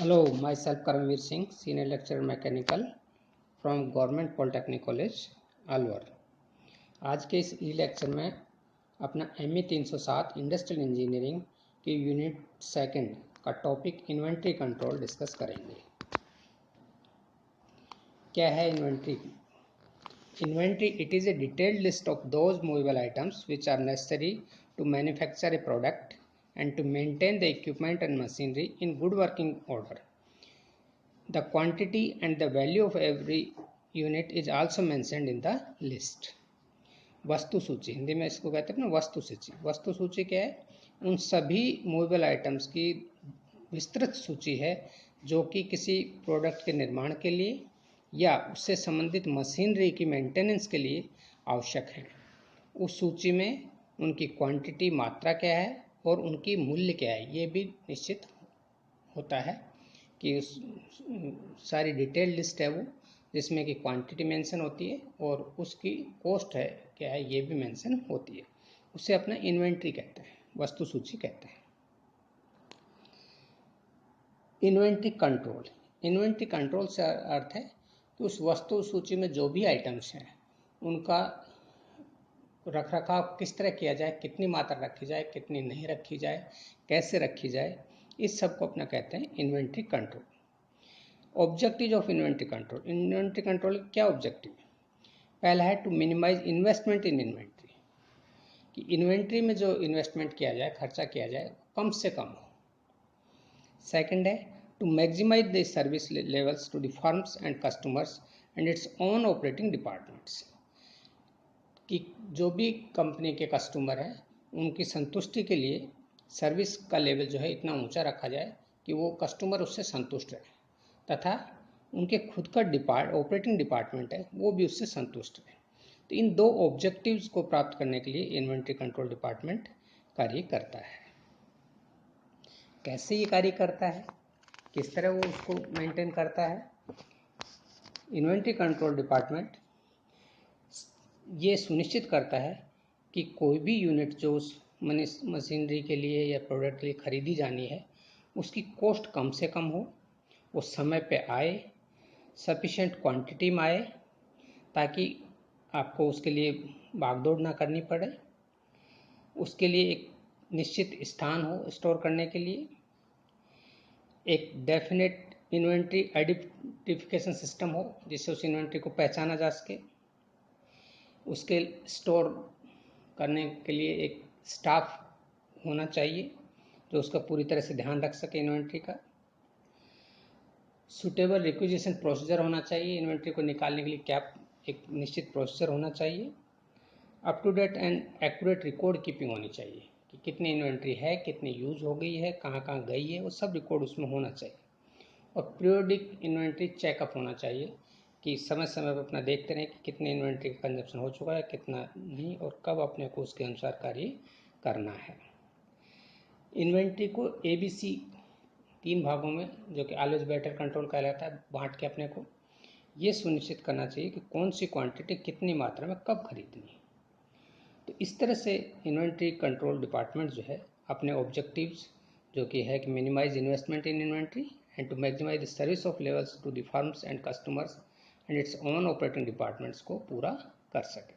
Hello, myself Karamveer Singh, Senior Lecturer Mechanical from Government Polytechnic College, Alwar. आज के इस ई lecture में अपना ME 307 इंडस्ट्रियल इंजीनियरिंग की यूनिट सेकंड का टॉपिक इन्वेंट्री कंट्रोल डिस्कस करेंगे। क्या है inventory? Inventory it is a detailed list of those movable items which are necessary to manufacture a product and to maintain the equipment and machinery in good working order. The quantity and the value of every unit is also mentioned in the list. वस्तु सूची, हिंदी में इसको कहते हैं ना वस्तु सूची। वस्तु सूची क्या है? उन सभी मूवेबल आइटम्स की विस्तृत सूची है जो कि किसी प्रोडक्ट के निर्माण के लिए या उससे संबंधित मशीनरी की मेंटेनेंस के लिए आवश्यक है। उस सूची में उनकी क्वांटिटी, मात्रा क्या है और उनकी मूल्य क्या है, ये भी निश्चित होता है कि उस सारी डिटेल लिस्ट है वो, जिसमें कि क्वांटिटी मेंशन होती है और उसकी कॉस्ट है क्या है ये भी मेंशन होती है। उसे अपना इन्वेंट्री कहते हैं, वस्तु सूची कहते हैं। इन्वेंट्री कंट्रोल, इन्वेंट्री कंट्रोल से अर्थ है कि उस वस्तु सूची में जो भी आइटम्स हैं उनका रख रखाव किस तरह किया जाए, कितनी मात्रा रखी जाए, कितनी नहीं रखी जाए, कैसे रखी जाए, इस सब को अपना कहते हैं inventory control. Objective of inventory control, inventory control क्या ऑब्जेक्टिव है? पहला है to minimise investment in inventory, कि इन्वेंट्री में जो इन्वेस्टमेंट किया जाए, खर्चा किया जाए, कम से कम हो। सेकेंड है to maximise the service levels to the firms and customers and its own operating departments, कि जो भी कंपनी के कस्टमर हैं उनकी संतुष्टि के लिए सर्विस का लेवल जो है इतना ऊंचा रखा जाए कि वो कस्टमर उससे संतुष्ट रहे तथा उनके खुद का ऑपरेटिंग डिपार्टमेंट है वो भी उससे संतुष्ट रहे। तो इन दो ऑब्जेक्टिव्स को प्राप्त करने के लिए इन्वेंट्री कंट्रोल डिपार्टमेंट कार्य करता है। कैसे ये कार्य करता है, किस तरह वो उसको मेंटेन करता है? इन्वेंट्री कंट्रोल डिपार्टमेंट ये सुनिश्चित करता है कि कोई भी यूनिट जो उस मशीनरी के लिए या प्रोडक्ट के लिए खरीदी जानी है उसकी कॉस्ट कम से कम हो, वो समय पे आए, सफिशेंट क्वांटिटी में आए ताकि आपको उसके लिए भागदौड़ ना करनी पड़े, उसके लिए एक निश्चित स्थान हो स्टोर करने के लिए, एक डेफिनेट इन्वेंट्री आइडेंटिफिकेशन सिस्टम हो जिससे उस इन्वेंट्री को पहचाना जा सके, उसके स्टोर करने के लिए एक स्टाफ होना चाहिए जो उसका पूरी तरह से ध्यान रख सके इन्वेंट्री का, सूटेबल रिक्विजिशन प्रोसीजर होना चाहिए, इन्वेंट्री को निकालने के लिए क्या एक निश्चित प्रोसीजर होना चाहिए, up to date and accurate record keeping होनी चाहिए कि कितनी इन्वेंट्री है, कितनी यूज हो गई है, कहाँ कहाँ गई है, वो सब रिकॉर्ड उसमें होना चाहिए, और पीरियोडिक इन्वेंट्री चेकअप होना चाहिए कि समय समय पर अपना देखते रहें कि कितने इन्वेंट्री का कंजप्शन हो चुका है, कितना नहीं, और कब अपने को उसके अनुसार कार्य करना है। इन्वेंट्री को ABC 3 भागों में, जो कि ऑलवेज बेटर कंट्रोल कहलाता है, बांट के अपने को ये सुनिश्चित करना चाहिए कि कौन सी क्वांटिटी कितनी मात्रा में कब खरीदनी। तो इस तरह से इन्वेंट्री कंट्रोल डिपार्टमेंट जो है अपने ऑब्जेक्टिव्स जो कि है कि minimise investment in inventory and to maximise the service of levels to the firms and customers and its own operating departments को पूरा कर सके,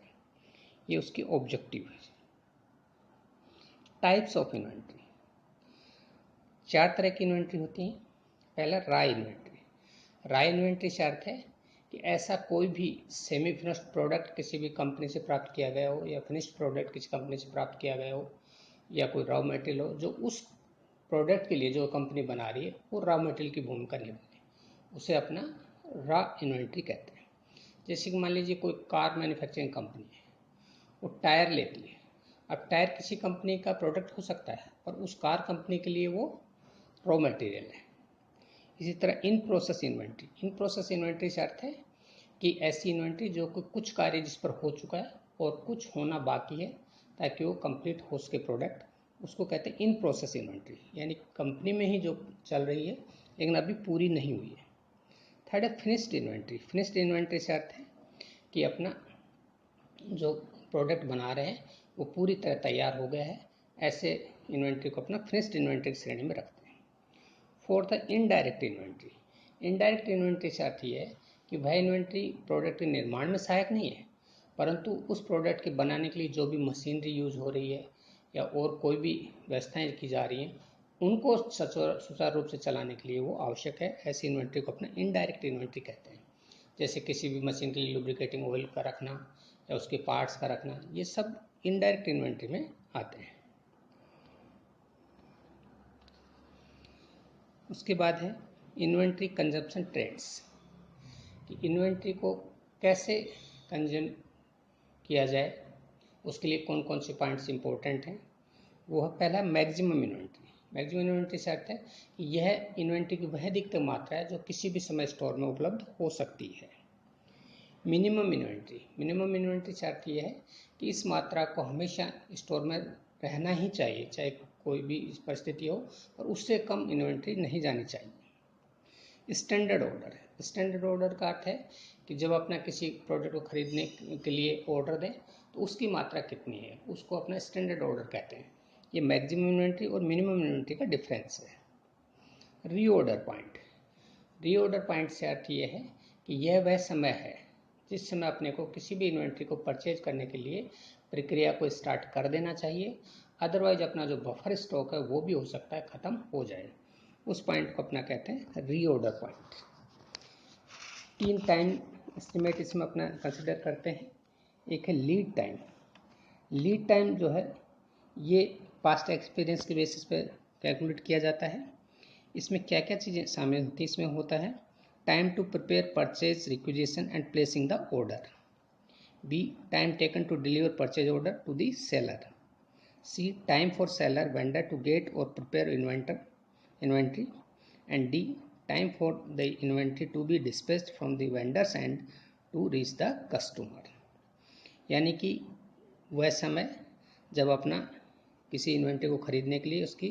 ये उसकी ऑब्जेक्टिव है। टाइप्स ऑफ इन्वेंट्री, 4 तरह की इन्वेंट्री होती हैं। पहला रा इन्वेंट्री। रा इन्वेंट्री से अर्थ है कि ऐसा कोई भी सेमी फिनिश्ड प्रोडक्ट किसी भी कंपनी से प्राप्त किया गया हो या फिनिश्ड प्रोडक्ट किसी कंपनी से प्राप्त किया गया हो या कोई रॉ मटेरियल हो जो उस प्रोडक्ट के लिए जो कंपनी बना रही है वो रॉ मटेरियल की भूमिका निभाए, उसे अपना रॉ इन्वेंट्री कहते हैं। जैसे कि मान लीजिए कोई कार मैन्युफैक्चरिंग कंपनी है, वो टायर लेती है। अब टायर किसी कंपनी का प्रोडक्ट हो सकता है और उस कार कंपनी के लिए वो रॉ मटेरियल है। इसी तरह in process inventory, in process inventory से अर्थ है कि ऐसी इन्वेंट्री जो कि कुछ कार्य जिस पर हो चुका है और कुछ होना बाकी है ताकि वो कंप्लीट हो सके प्रोडक्ट, उसको कहते हैं इन प्रोसेस इन्वेंट्री, यानी कंपनी में ही जो चल रही है लेकिन अभी पूरी नहीं हुई है। थर्ड है फिनिश्ड इन्वेंट्री। फिनिश्ड इन्वेंट्री से अर्थ है कि अपना जो प्रोडक्ट बना रहे हैं वो पूरी तरह तैयार हो गया है, ऐसे इन्वेंट्री को अपना फिनिश्ड इन्वेंट्री श्रेणी में रखते हैं। फोर्थ है इनडायरेक्ट इन्वेंट्री। इनडायरेक्ट इन्वेंट्री से अर्थ ये है कि वह इन्वेंट्री प्रोडक्ट के निर्माण में सहायक नहीं है, परंतु उस प्रोडक्ट के बनाने के लिए जो भी मशीनरी यूज हो रही है या और कोई भी व्यवस्थाएं की जा रही हैं, उनको सुचारू रूप से चलाने के लिए वो आवश्यक है। ऐसी इन्वेंट्री को अपना इनडायरेक्ट इन्वेंट्री कहते हैं। जैसे किसी भी मशीन के लिए लुब्रिकेटिंग ऑयल का रखना या उसके पार्ट्स का रखना, ये सब इनडायरेक्ट इन्वेंट्री में आते हैं। उसके बाद है इन्वेंट्री कंजप्शन ट्रेंड्स, कि इन्वेंट्री को कैसे कंज्यूम किया जाए, उसके लिए कौन कौन से पॉइंट्स इंपॉर्टेंट हैं। वो है पहला मैक्सिमम इन्वेंट्री। मैक्सिमम इन्वेंट्री से अर्थ है कि यह इन्वेंट्री की वह अधिकतम मात्रा है जो किसी भी समय स्टोर में उपलब्ध हो सकती है। Minimum inventory. मिनिमम इन्वेंट्री से अर्थ यह है कि इस मात्रा को हमेशा स्टोर में रहना ही चाहिए, चाहे कोई भी परिस्थिति हो, और उससे कम इन्वेंट्री नहीं जानी चाहिए। Standard order. स्टैंडर्ड ऑर्डर का अर्थ है कि जब अपना किसी प्रोडक्ट को खरीदने के लिए ऑर्डर दें तो उसकी मात्रा कितनी है, उसको अपना स्टैंडर्ड ऑर्डर कहते हैं। ये मैक्सिमम इन्वेंट्री और मिनिमम इन्वेंट्री का डिफरेंस है। Reorder point. रीऑर्डर पॉइंट से अर्थ ये है कि यह वह समय है जिस समय अपने को किसी भी इन्वेंट्री को परचेज करने के लिए प्रक्रिया को स्टार्ट कर देना चाहिए, अदरवाइज अपना जो बफर स्टॉक है वो भी हो सकता है ख़त्म हो जाए। उस पॉइंट को अपना कहते हैं रीऑर्डर पॉइंट। 3 टाइम एस्टिमेट इसमें अपना कंसिडर करते हैं। एक है लीड टाइम। लीड टाइम जो है ये पास्ट एक्सपीरियंस के बेसिस पे कैलकुलेट किया जाता है। इसमें क्या क्या चीज़ें शामिल होती हैं, इसमें होता है time to prepare purchase requisition and placing the order. B time taken to deliver purchase order to the seller. C time for seller vendor to get और prepare inventory. And D time for the inventory to be dispatched from the vendors and to reach the customer. यानी कि वह समय जब अपना किसी inventory को खरीदने के लिए उसकी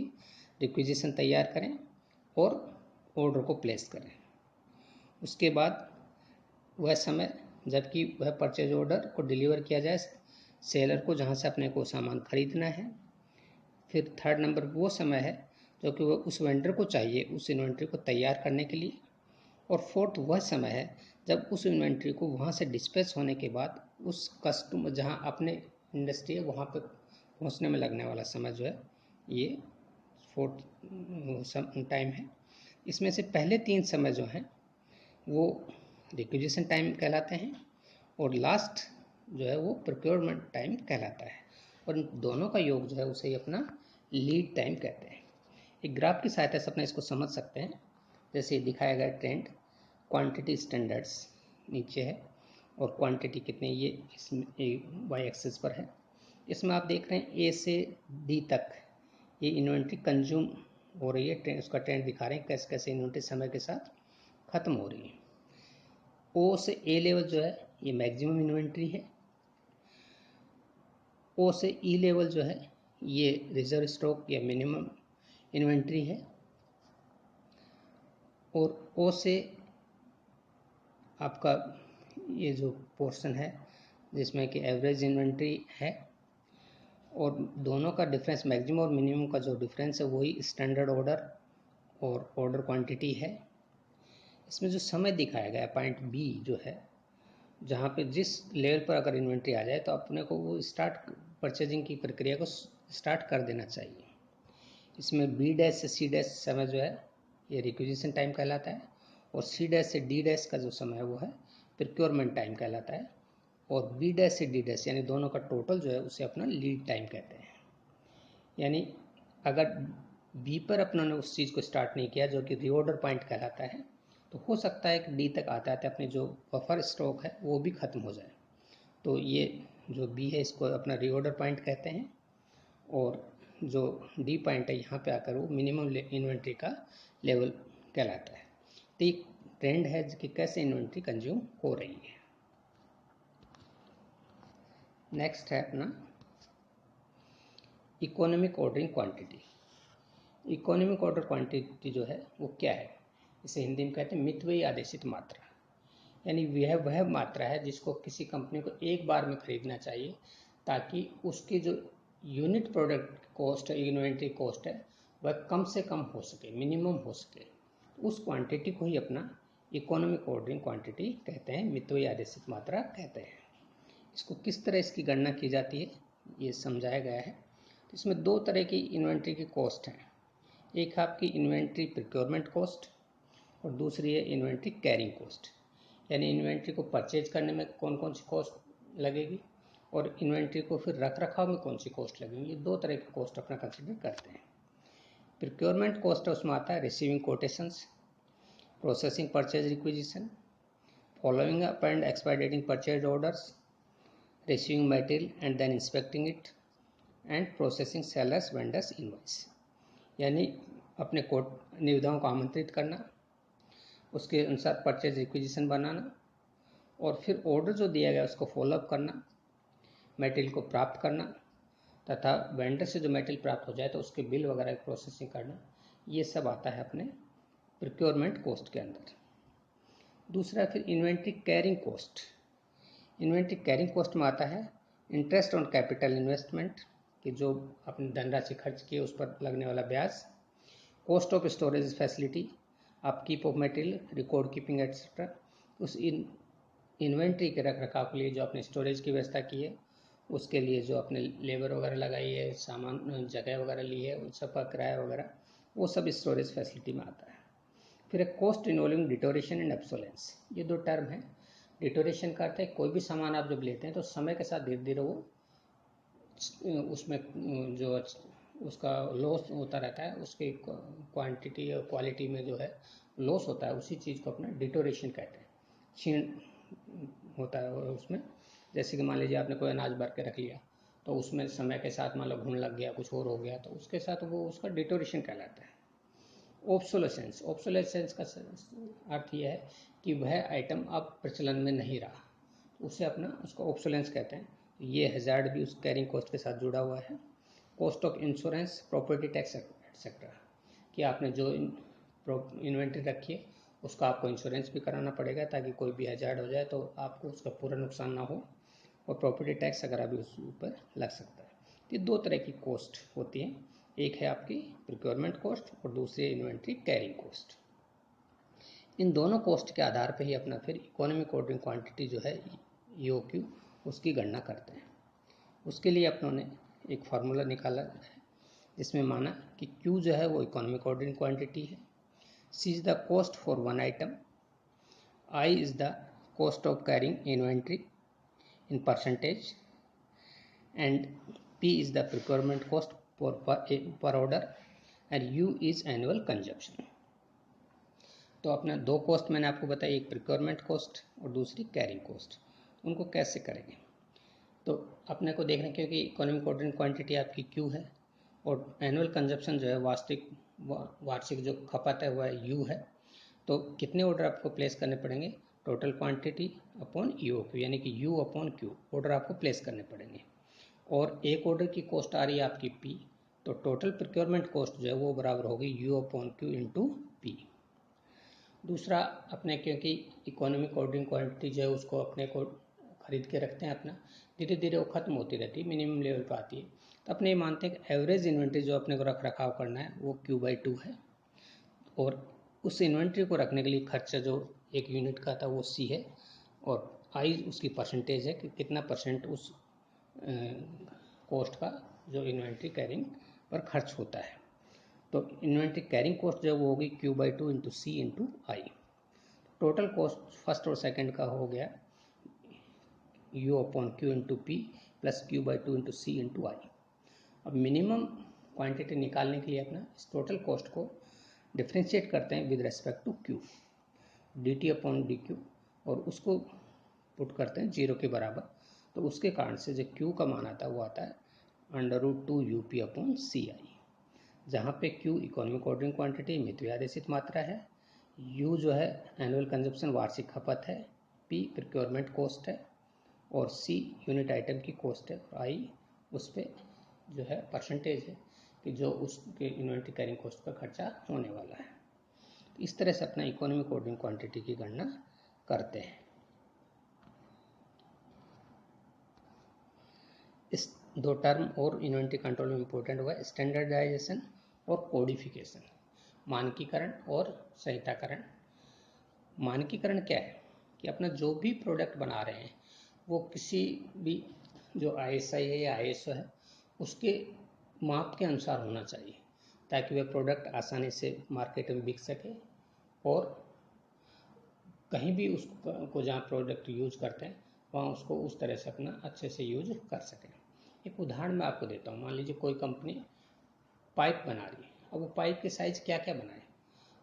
रिक्विजिशन तैयार करें और ऑर्डर को प्लेस करें। उसके बाद वह समय जबकि वह परचेज ऑर्डर को डिलीवर किया जाए सेलर को जहां से अपने को सामान खरीदना है। फिर थर्ड नंबर वो समय है जो कि वह उस वेंडर को चाहिए उस इन्वेंट्री को तैयार करने के लिए। और फोर्थ वह समय है जब उस इन्वेंट्री को वहाँ से डिस्पैच होने के बाद उस कस्टमर जहाँ अपने इंडस्ट्री है वहाँ पर पहुँचने में लगने वाला समय जो है ये फोर्थ टाइम है। इसमें से पहले 3 समय जो हैं वो रिक्विजिशन टाइम कहलाते हैं और लास्ट जो है वो प्रोक्योरमेंट टाइम कहलाता है, और इन दोनों का योग जो है उसे ही अपना लीड टाइम कहते हैं। एक ग्राफ की सहायता से अपना इसको समझ सकते हैं। जैसे दिखाया गया ट्रेंड, क्वांटिटी स्टैंडर्ड्स नीचे है और क्वांटिटी कितने ये इसमें वाई एक्सिस पर है। इसमें आप देख रहे हैं ए से डी तक ये इन्वेंट्री कंज्यूम हो रही है, उसका ट्रेंड दिखा रहे हैं कैसे कैसे इन्वेंट्री समय के साथ ख़त्म हो रही है। ओ से ए लेवल जो है ये मैक्सिमम इन्वेंट्री है। ओ से ई लेवल जो है ये रिजर्व स्टॉक या मिनिमम इन्वेंट्री है। और ओ से आपका ये जो पोर्शन है जिसमें कि एवरेज इन्वेंट्री है, और दोनों का डिफरेंस मैक्सिमम और मिनिमम का जो डिफरेंस है वही स्टैंडर्ड ऑर्डर और ऑर्डर क्वांटिटी है। इसमें जो समय दिखाया गया पॉइंट बी जो है जहाँ पे जिस लेवल पर अगर इन्वेंट्री आ जाए तो अपने को वो स्टार्ट परचेजिंग की प्रक्रिया को स्टार्ट कर देना चाहिए। इसमें बी डैश से सी डैश समय जो है ये रिक्विजिशन टाइम कहलाता है, और सी डैश से डी डैश का जो समय है वो है प्रोक्योरमेंट टाइम कहलाता है, और बी डैश से डी डैश यानी दोनों का टोटल जो है उसे अपना लीड टाइम कहते हैं। यानी अगर बी पर अपनों ने उस चीज़ को स्टार्ट नहीं किया जो कि रीऑर्डर पॉइंट कहलाता है, तो हो सकता है कि डी तक आते आते अपने जो बफर स्टॉक है वो भी ख़त्म हो जाए। तो ये जो बी है इसको अपना रीऑर्डर पॉइंट कहते हैं, और जो डी पॉइंट है यहाँ पे आकर वो मिनिमम इन्वेंट्री का लेवल कहलाता है। तो एक ट्रेंड है कि कैसे इन्वेंट्री कंज्यूम हो रही है। नेक्स्ट है अपना economic ordering quantity. Economic order quantity जो है वो क्या है, इसे हिंदी में कहते हैं मितव्ययी आदेशित मात्रा। यानी वह मात्रा है जिसको किसी कंपनी को एक बार में खरीदना चाहिए ताकि उसकी जो यूनिट प्रोडक्ट कॉस्ट है, इन्वेंट्री कॉस्ट है, वह कम से कम हो सके, मिनिमम हो सके। उस क्वांटिटी को ही अपना इकोनॉमिक ऑर्डरिंग क्वांटिटी कहते हैं, मितव्ययी आदेशित मात्रा कहते हैं। इसको किस तरह इसकी गणना की जाती है ये समझाया गया है। तो इसमें दो तरह की इन्वेंट्री की कॉस्ट है, एक आपकी इन्वेंट्री प्रिक्योरमेंट कॉस्ट और दूसरी है इन्वेंट्री कैरिंग कॉस्ट। यानी इन्वेंट्री को परचेज करने में कौन कौन सी कॉस्ट लगेगी और इन्वेंट्री को फिर रख रखाव में कौन सी कॉस्ट लगेगी, ये दो तरह की कॉस्ट अपना कंसिडर करते हैं। प्रिक्योरमेंट कॉस्ट उसमें आता है receiving quotations, processing purchase requisition, following up and expediting purchase orders, receiving material and then inspecting it and processing sellers vendors invoice। यानी अपने कोट निविदाओं को आमंत्रित करना, उसके अनुसार परचेज रिक्विजिशन बनाना और फिर ऑर्डर जो दिया गया उसको फॉलोअप करना, मटेरियल को प्राप्त करना तथा वेंडर से जो मटेरियल प्राप्त हो जाए तो उसके बिल वगैरह की प्रोसेसिंग करना, ये सब आता है अपने प्रिक्योरमेंट कॉस्ट के अंदर। दूसरा फिर inventory carrying cost. Inventory carrying cost में आता है इंटरेस्ट ऑन कैपिटल इन्वेस्टमेंट, कि जो अपनी धनराशि खर्च की है उस पर लगने वाला ब्याज, cost of storage facility, upkeep of material, record keeping etcetera. उस इन्वेंट्री के रख रखाव के लिए जो आपने स्टोरेज की व्यवस्था की है, उसके लिए जो आपने लेबर वगैरह लगाई है, सामान जगह वगैरह ली है, उन सब का किराया वगैरह, वो सब स्टोरेज फैसिलिटी में आता है। फिर एक cost involving deterioration and obsolescence, ये दो टर्म है। डिटोरेशन का अर्थ है कोई भी सामान आप जब लेते हैं तो समय के साथ धीरे धीरे वो उसमें जो उसका लॉस होता रहता है, उसकी क्वांटिटी और क्वालिटी में जो है लॉस होता है, उसी चीज़ को अपना डिटोरेशन कहते हैं। क्षीण होता है उसमें, जैसे कि मान लीजिए आपने कोई अनाज भर के रख लिया तो उसमें समय के साथ मान लो घुन लग गया, कुछ और हो गया, तो उसके साथ वो उसका डिटोरेशन कहलाता है। ऑब्सोलेसेंस, ऑब्सोलेसेंस का अर्थ यह है कि वह आइटम अब प्रचलन में नहीं रहा, उसे अपना उसको ऑब्सोलेंस कहते हैं। ये हैजार्ड भी उस कैरिंग कॉस्ट के साथ जुड़ा हुआ है। Cost of insurance, property tax etcetera, कि आपने जो इन्वेंट्री रखी है उसका आपको इंश्योरेंस भी कराना पड़ेगा ताकि कोई भी हैजार्ड हो जाए तो आपको उसका पूरा नुकसान ना हो, और प्रॉपर्टी टैक्स अगर अभी उस ऊपर लग सकता है। ये दो तरह की कॉस्ट होती है, एक है आपकी प्रिक्योरमेंट कॉस्ट और दूसरी इन्वेंट्री कैरिंग कॉस्ट। इन दोनों कॉस्ट के आधार पर ही अपना फिर इकोनॉमिक ऑर्डरिंग क्वांटिटी जो है EOQ, उसकी गणना करते हैं। उसके लिए अपनों ने एक फार्मूला निकाला है जिसमें माना कि Q जो है वो इकोनॉमिक ऑर्डरिंग क्वांटिटी है, C is the cost for one item, I is the cost of carrying inventory in percentage, and P is the procurement cost per order, and U is annual consumption. तो अपना दो cost मैंने आपको बताई, एक procurement cost और दूसरी carrying cost. उनको कैसे करेंगे तो अपने को देखना, क्योंकि इकोनॉमिक ऑर्डरिंग क्वांटिटी आपकी Q है और एनुअल कंजप्शन जो है वार्षिक जो खपत है वह U है। तो कितने ऑर्डर आपको प्लेस करने पड़ेंगे, टोटल क्वांटिटी अपॉन EOQ, यानी कि U अपॉन Q ऑर्डर आपको प्लेस करने पड़ेंगे। और एक ऑर्डर की कॉस्ट आ रही है आपकी P, तो टोटल प्रिक्योरमेंट कॉस्ट जो है वो बराबर होगी U upon Q into P। दूसरा अपने, क्योंकि इकोनॉमिक ऑर्डरिंग क्वांटिटी जो है उसको अपने को खरीद के रखते हैं, अपना धीरे धीरे वो खत्म होती रहती है, मिनिमम लेवल पर आती है, तो अपने मानते हैं कि एवरेज इन्वेंट्री जो अपने को रख रखाव करना है वो Q/2 है, और उस इन्वेंट्री को रखने के लिए खर्चा जो एक यूनिट का था वो C है, और I उसकी परसेंटेज है कि कितना परसेंट उस कॉस्ट का जो इन्वेंट्री कैरिंग पर खर्च होता है। तो इन्वेंट्री कैरिंग कॉस्ट जो वो होगी Q/2 into C into I। Total cost first और सेकंड का हो गया U upon Q into P plus Q/2 into C into I। अब मिनिमम क्वांटिटी निकालने के लिए अपना इस टोटल कॉस्ट को डिफ्रेंशिएट करते हैं with respect to Q, dt upon dQ, और उसको पुट करते हैं 0 के बराबर। तो उसके कारण से जो Q का मान आता है वो आता है √2 UP अपॉन CI, जहाँ पे Q इकोनॉमिक ऑर्डरिंग क्वांटिटी मितव्ययी आदेशित मात्रा है, U जो है एनुअल कंजप्शन वार्षिक खपत है, P प्रिक्योरमेंट कॉस्ट है, और C यूनिट आइटम की कॉस्ट है, और I उस पर जो है परसेंटेज है कि जो उसके इन्वेंट्री कैरिंग कॉस्ट पर खर्चा होने वाला है। तो इस तरह से अपना इकोनॉमिक ऑर्डरिंग क्वांटिटी की गणना करते हैं। इस दो टर्म और इन्वेंट्री कंट्रोल में इंपॉर्टेंट हुआ है, स्टैंडर्डाइजेशन और कोडिफिकेशन। मानकीकरण और संहिताकरण। मानकीकरण क्या है कि अपना जो भी प्रोडक्ट बना रहे हैं वो किसी भी जो ISI है या ISO है उसके माप के अनुसार होना चाहिए, ताकि वह प्रोडक्ट आसानी से मार्केट में बिक सके और कहीं भी उसको जहाँ प्रोडक्ट यूज करते हैं वहाँ उसको उस तरह से अपना अच्छे से यूज कर सकें। एक उदाहरण मैं आपको देता हूँ। मान लीजिए कोई कंपनी पाइप बना रही है, अब वो पाइप के साइज़ क्या क्या बनाए,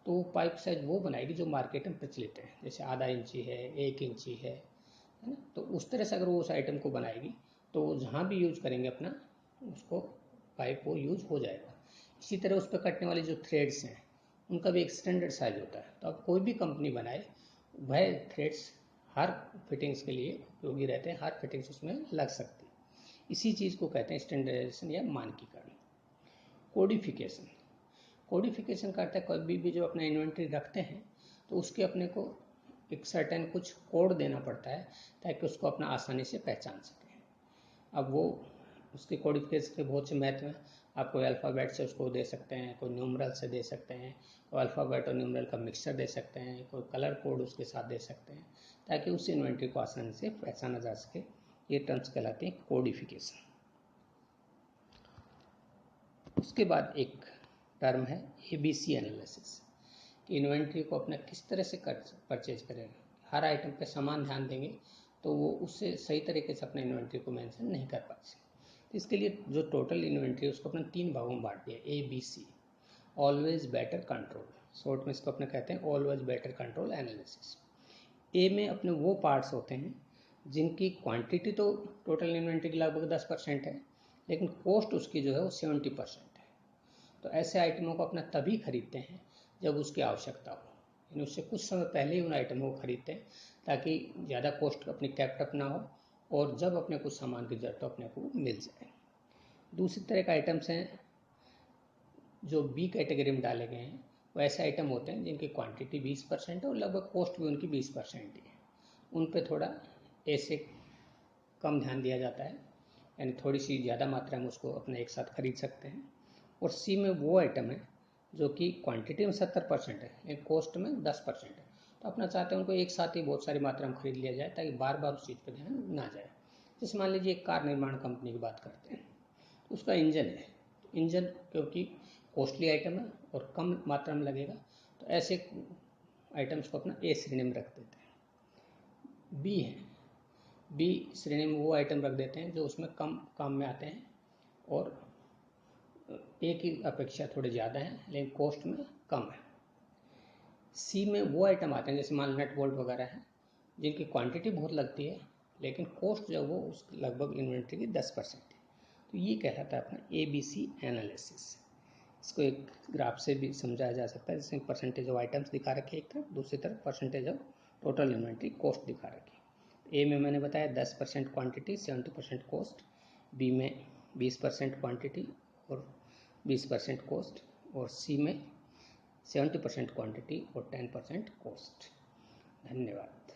तो वो पाइप साइज वो बनाएगी जो मार्केट में प्रचलित है, जैसे आधा इंची है, 1 इंची है ना। तो उस तरह से अगर वो उस आइटम को बनाएगी तो जहाँ भी यूज करेंगे अपना उसको पाइप वो यूज हो जाएगा। इसी तरह उस पर कटने वाले जो थ्रेड्स हैं उनका भी एक स्टैंडर्ड साइज होता है। तो अब कोई भी कंपनी बनाए वह थ्रेड्स हर फिटिंग्स के लिए उपयोगी रहते हैं, हर फिटिंग्स उसमें लग सकती है। इसी चीज़ को कहते हैं स्टैंडर्डाइजेशन या मानकीकरण। कोडिफिकेशन। कोडिफिकेशन का अर्थ है कभी भी जो अपना इन्वेंट्री रखते हैं तो उसके अपने को एक सर्टेन कुछ कोड देना पड़ता है ताकि उसको अपना आसानी से पहचान सकें। अब वो उसके कोडिफिकेशन के बहुत से महत्व हैं। आप कोई अल्फ़ाबेट से उसको दे सकते हैं, कोई न्यूमरल से दे सकते हैं, कोई अल्फ़ाबेट और न्यूमरल का मिक्सचर दे सकते हैं, कोई कलर कोड उसके साथ दे सकते हैं ताकि उस इन्वेंट्री को आसानी से पहचाना जा सके। ये टर्म्स कहलाते हैं कोडिफिकेशन। उसके बाद एक टर्म है ABC एनालिसिस। इन्वेंट्री को अपना किस तरह से परचेज करें। हर आइटम पे समान ध्यान देंगे तो वो उससे सही तरीके से अपने इन्वेंट्री को मेंशन नहीं कर पाते। तो इसके लिए जो टोटल इन्वेंट्री है उसको अपने 3 भागों में बांट दिया, ABC। Always better control, short में इसको अपने कहते हैं ऑलवेज बेटर कंट्रोल एनालिसिस। ए में अपने वो पार्ट्स होते हैं जिनकी क्वांटिटी तो टोटल इन्वेंट्री की लगभग 10% है, लेकिन कॉस्ट उसकी जो है वो 70% है। तो ऐसे आइटमों को अपना तभी खरीदते हैं जब उसकी आवश्यकता हो, यानी उससे कुछ समय पहले ही उन आइटमों को खरीदते हैं ताकि ज़्यादा कॉस्ट अपनी कैप्ट अप ना हो और जब अपने कुछ सामान की जरूरत हो अपने को मिल जाए। दूसरी तरह के आइटम्स हैं जो B कैटेगरी में डाले गए हैं। वो ऐसे आइटम होते हैं जिनकी क्वांटिटी 20% है और लगभग कॉस्ट भी उनकी 20% ही है। उन पे थोड़ा ऐसे कम ध्यान दिया जाता है, यानी थोड़ी सी ज़्यादा मात्रा में उसको अपने एक साथ खरीद सकते हैं। और C में वो आइटम है जो कि क्वांटिटी में 70% है लेकिन कॉस्ट में 10% है। तो अपना चाहते हैं उनको एक साथ ही बहुत सारी मात्रा में खरीद लिया जाए ताकि बार बार उस चीज़ पर ध्यान ना जाए। जैसे मान लीजिए एक कार निर्माण कंपनी की बात करते हैं, उसका इंजन है। इंजन क्योंकि कॉस्टली आइटम है और कम मात्रा में लगेगा तो ऐसे आइटम्स को अपना A श्रेणी में रख देते हैं। B है, B श्रेणी में वो आइटम रख देते हैं जो उसमें कम काम में आते हैं और A की अपेक्षा थोड़े ज़्यादा हैं लेकिन कॉस्ट में कम है। C में वो आइटम आते हैं जैसे मान नट बोल्ट वगैरह है जिनकी क्वांटिटी बहुत लगती है लेकिन कॉस्ट जो वो उस लगभग इन्वेंट्री की 10% है। तो ये कहलाता है अपना ABC एनालिसिस। इसको एक ग्राफ से भी समझाया जा सकता है जिसमें परसेंटेज ऑफ आइटम्स दिखा रखे एक तरफ, दूसरी तरफ percentage of total inventory cost दिखा रखी। A में मैंने बताया 10% क्वांटिटी 70% कॉस्ट, B में 20% क्वांटिटी और 20% कॉस्ट और C में 70% क्वांटिटी और 10% कॉस्ट। धन्यवाद।